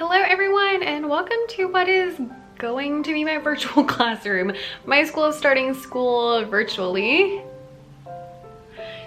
Hello everyone and welcome to what is going to be my virtual classroom. My school is starting school virtually.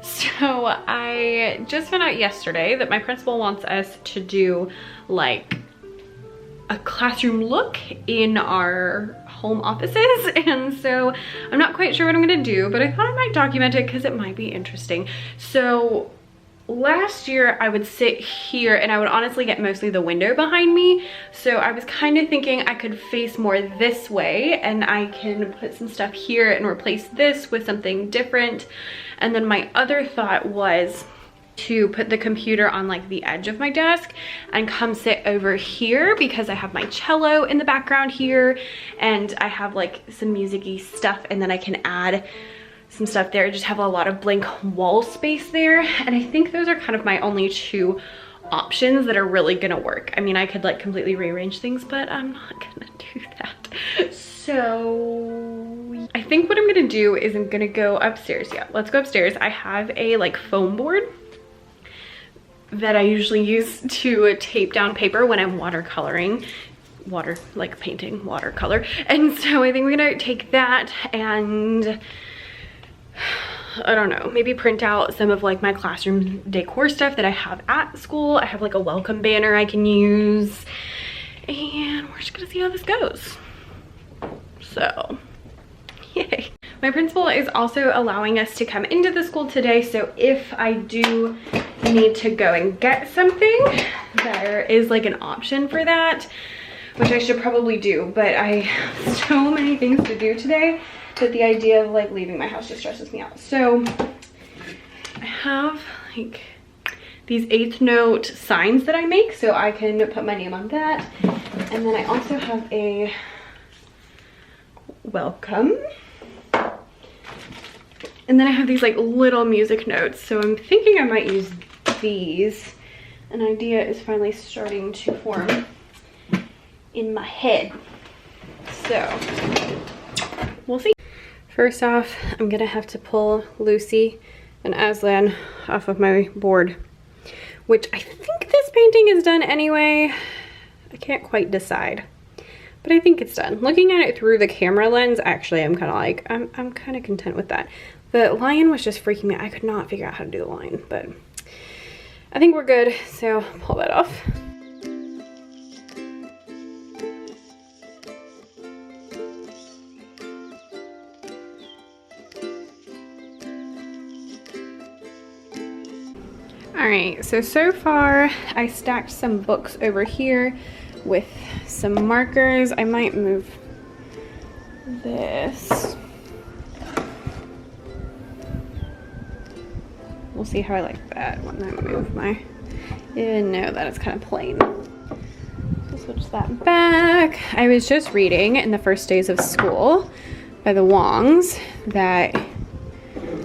So I just found out yesterday that my principal wants us to do like a classroom look in our home offices, and so I'm not quite sure what I'm gonna do, but I thought I might document it because it might be interesting. So last year I would sit here and I would honestly get mostly the window behind me, so I was kind of thinking I could face more this way and I can put some stuff here and replace this with something different. And then my other thought was to put the computer on like the edge of my desk and come sit over here because I have my cello in the background here and I have like some music-y stuff, and then I can add some stuff there. I just have a lot of blank wall space there, and I think those are kind of my only two options that are really gonna work. I mean, I could like completely rearrange things, but I'm not gonna do that. So I think what I'm gonna do is I'm gonna go upstairs. Yeah, let's go upstairs. I have a like foam board that I usually use to tape down paper when I'm watercoloring. Like painting watercolor. And so I think we're gonna take that and I don't know, maybe print out some of like my classroom decor stuff that I have at school. I have like a welcome banner I can use, and we're just gonna see how this goes. So, yay. My principal is also allowing us to come into the school today, so if I do need to go and get something, there is like an option for that, which I should probably do, but I have so many things to do today that the idea of like leaving my house just stresses me out. So I have like these 8th note signs that I make, so I can put my name on that. And then I also have a welcome. And then I have these like little music notes, so I'm thinking I might use these. An idea is finally starting to form in my head, so we'll see. First off, I'm gonna have to pull Lucy and Aslan off of my board, which I think this painting is done anyway. I can't quite decide, but I think it's done. Looking at it through the camera lens, actually, I'm kind of like, I'm kind of content with that. The lion was just freaking me out. I could not figure out how to do the lion, but I think we're good, so pull that off. Alright, so far I stacked some books over here with some markers. I might move this. We'll see how I like that when I move my... no, that is kind of plain. So switch that back. I was just reading in the first days of school by the Wongs that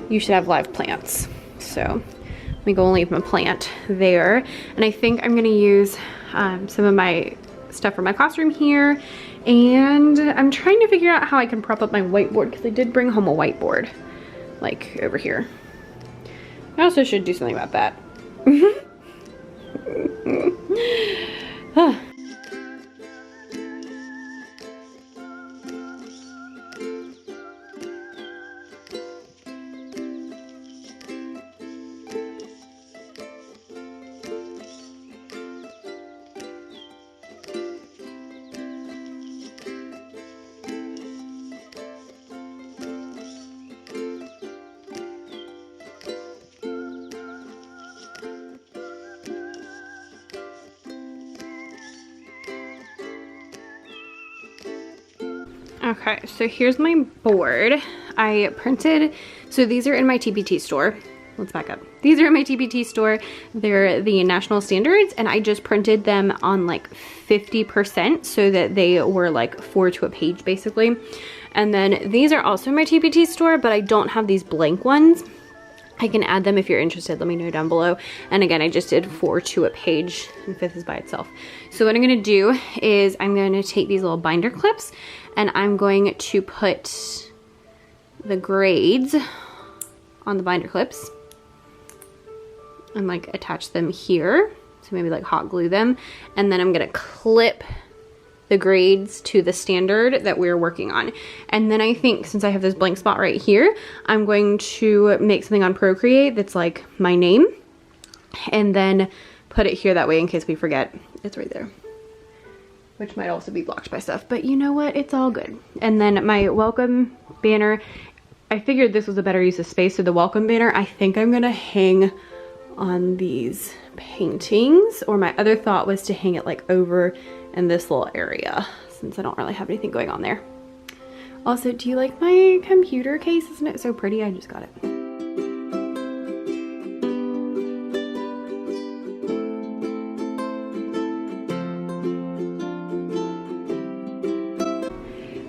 you should have live plants. So let me go and leave my plant there. And I think I'm gonna use some of my stuff for my classroom here. And I'm trying to figure out how I can prop up my whiteboard, because I did bring home a whiteboard, like over here. I also should do something about that. Okay, so here's my board. I printed, so these are in my TPT store. Let's back up. These are in my TPT store. They're the national standards, and I just printed them on like 50% so that they were like 4 to a page basically. And then these are also in my TPT store, but I don't have these blank ones. I can add them if you're interested, let me know down below. And again, I just did 4 to a page, and 5th is by itself. So what I'm gonna do is I'm gonna take these little binder clips and I'm going to put the grades on the binder clips and like attach them here So maybe like hot glue them. And then I'm gonna clip the grades to the standard that we're working on. And then I think since I have this blank spot right here, I'm going to make something on Procreate that's like my name and then put it here that way in case we forget. It's right there, which might also be blocked by stuff, but you know what? It's all good. And then my welcome banner, I figured this was a better use of space. So the welcome banner, I think I'm gonna hang on these paintings, or my other thought was to hang it like over in this little area since I don't really have anything going on there. Also, do you like my computer case? Isn't it so pretty? I just got it.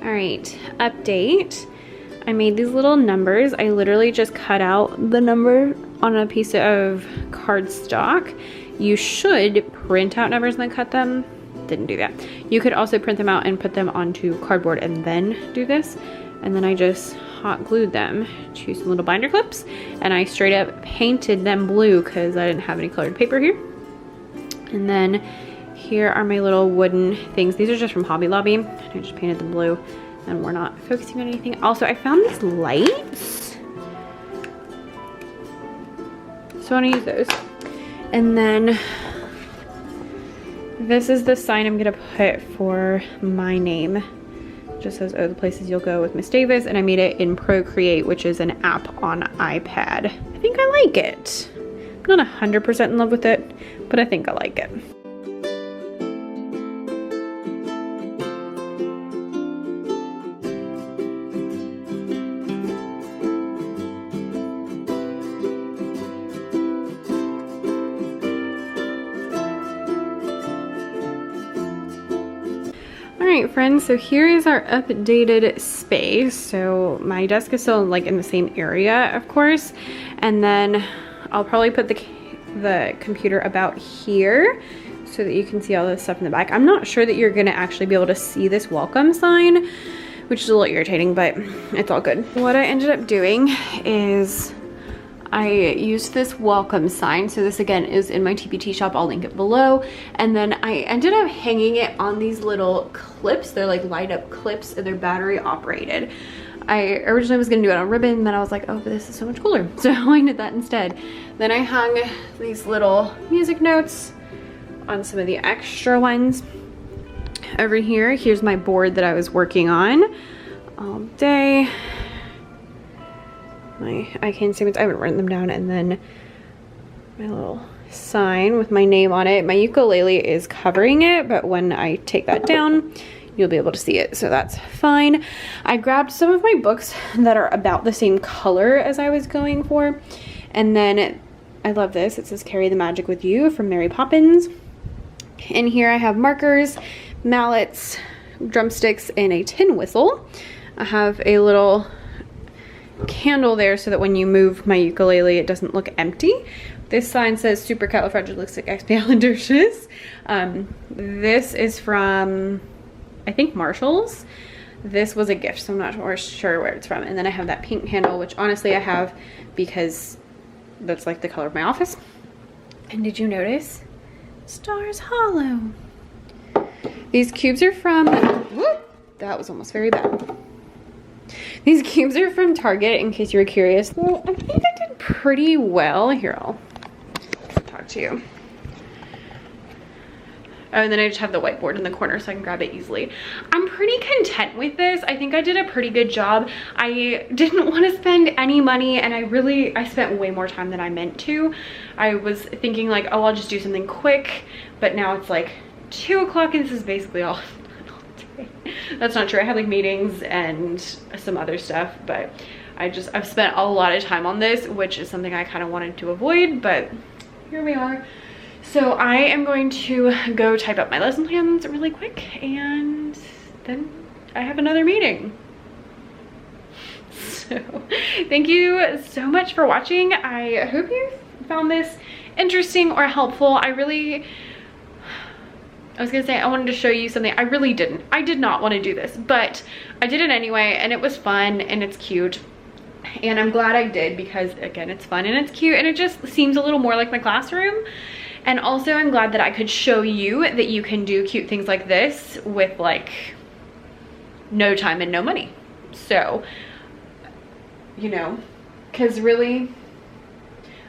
All right, update. I made these little numbers. I literally just cut out the number on a piece of cardstock. You should print out numbers and then cut them. Didn't do that. You could also print them out and put them onto cardboard and then do this. And then I just hot glued them to some little binder clips, and I straight up painted them blue because I didn't have any colored paper here. And then here are my little wooden things. These are just from Hobby Lobby. I just painted them blue and we're not focusing on anything. Also, I found these lights, so I want to use those. And then this is the sign I'm gonna put for my name. It just says, oh, the places you'll go with Miss Davis, and I made it in Procreate, which is an app on iPad. I think I like it. I'm not 100% in love with it, but I think I like it. Alright friends, so here is our updated space. So my desk is still like in the same area, of course, and then I'll probably put the computer about here so that you can see all this stuff in the back. I'm not sure that you're gonna actually be able to see this welcome sign, which is a little irritating, but it's all good. What I ended up doing is I used this welcome sign. So this again is in my TPT shop. I'll link it below. And then I ended up hanging it on these little clips. They're like light up clips and they're battery operated. I originally was gonna do it on ribbon, then I was like, oh, but this is so much cooler. So I did that instead. Then I hung these little music notes on some of the extra ones. Over here, here's my board that I was working on all day. My icon statements, I haven't written them down, and then my little sign with my name on it. My ukulele is covering it, but when I take that down, you'll be able to see it, so that's fine. I grabbed some of my books that are about the same color as I was going for, and then I love this. It says Carry the Magic With You from Mary Poppins. In here I have markers, mallets, drumsticks, and a tin whistle. I have a little candle there so that when you move my ukulele it doesn't look empty. This sign says Supercalifragilisticexpialidocious. This is from, I think, Marshall's. This was a gift, so I'm not sure where it's from. And then I have that pink handle, which honestly I have because that's like the color of my office. And did you notice? Stars Hollow. These cubes are from, whoop, that was almost very bad. These cubes are from Target, in case you were curious. Well, I think I did pretty well. Here, I'll talk to you. Oh, and then I just have the whiteboard in the corner so I can grab it easily. I'm pretty content with this. I think I did a pretty good job. I didn't want to spend any money, and I spent way more time than I meant to. I was thinking like, oh, I'll just do something quick, but now it's like 2 o'clock and this is basically all day. That's not true. I had like meetings and some other stuff, but I've spent a lot of time on this, which is something I kind of wanted to avoid, but here we are. So I am going to go type up my lesson plans really quick, and then I have another meeting. So thank you so much for watching. I hope you found this interesting or helpful. I was gonna say I wanted to show you something. I really didn't. I did not want to do this, but I did it anyway, and it was fun and it's cute. And I'm glad I did because, again, it's fun and it's cute and it just seems a little more like my classroom. And also I'm glad that I could show you that you can do cute things like this with like no time and no money. So, you know, because really,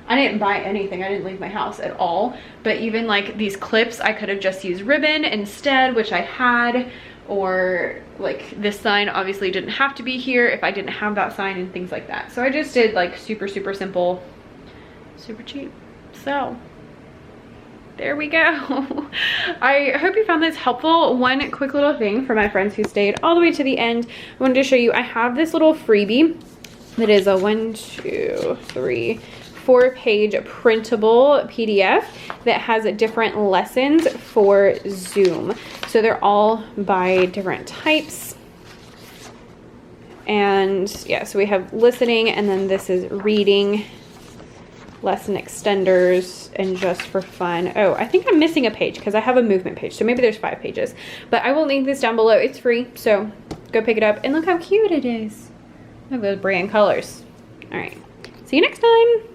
I didn't buy anything. I didn't leave my house at all. But even like these clips, I could have just used ribbon instead, which I had, or like this sign obviously didn't have to be here if I didn't have that sign and things like that. So I just did like super, super simple, super cheap. So there we go. I hope you found this helpful. One quick little thing for my friends who stayed all the way to the end, I wanted to show you, I have this little freebie that is a 4-page printable PDF that has different lessons for Zoom. So they're all by different types. And yeah, so we have listening, and then this is reading, lesson extenders, and just for fun. Oh, I think I'm missing a page because I have a movement page. So maybe there's 5 pages, but I will link this down below. It's free, so go pick it up. And look how cute it is. Look at those brand colors. All right, see you next time.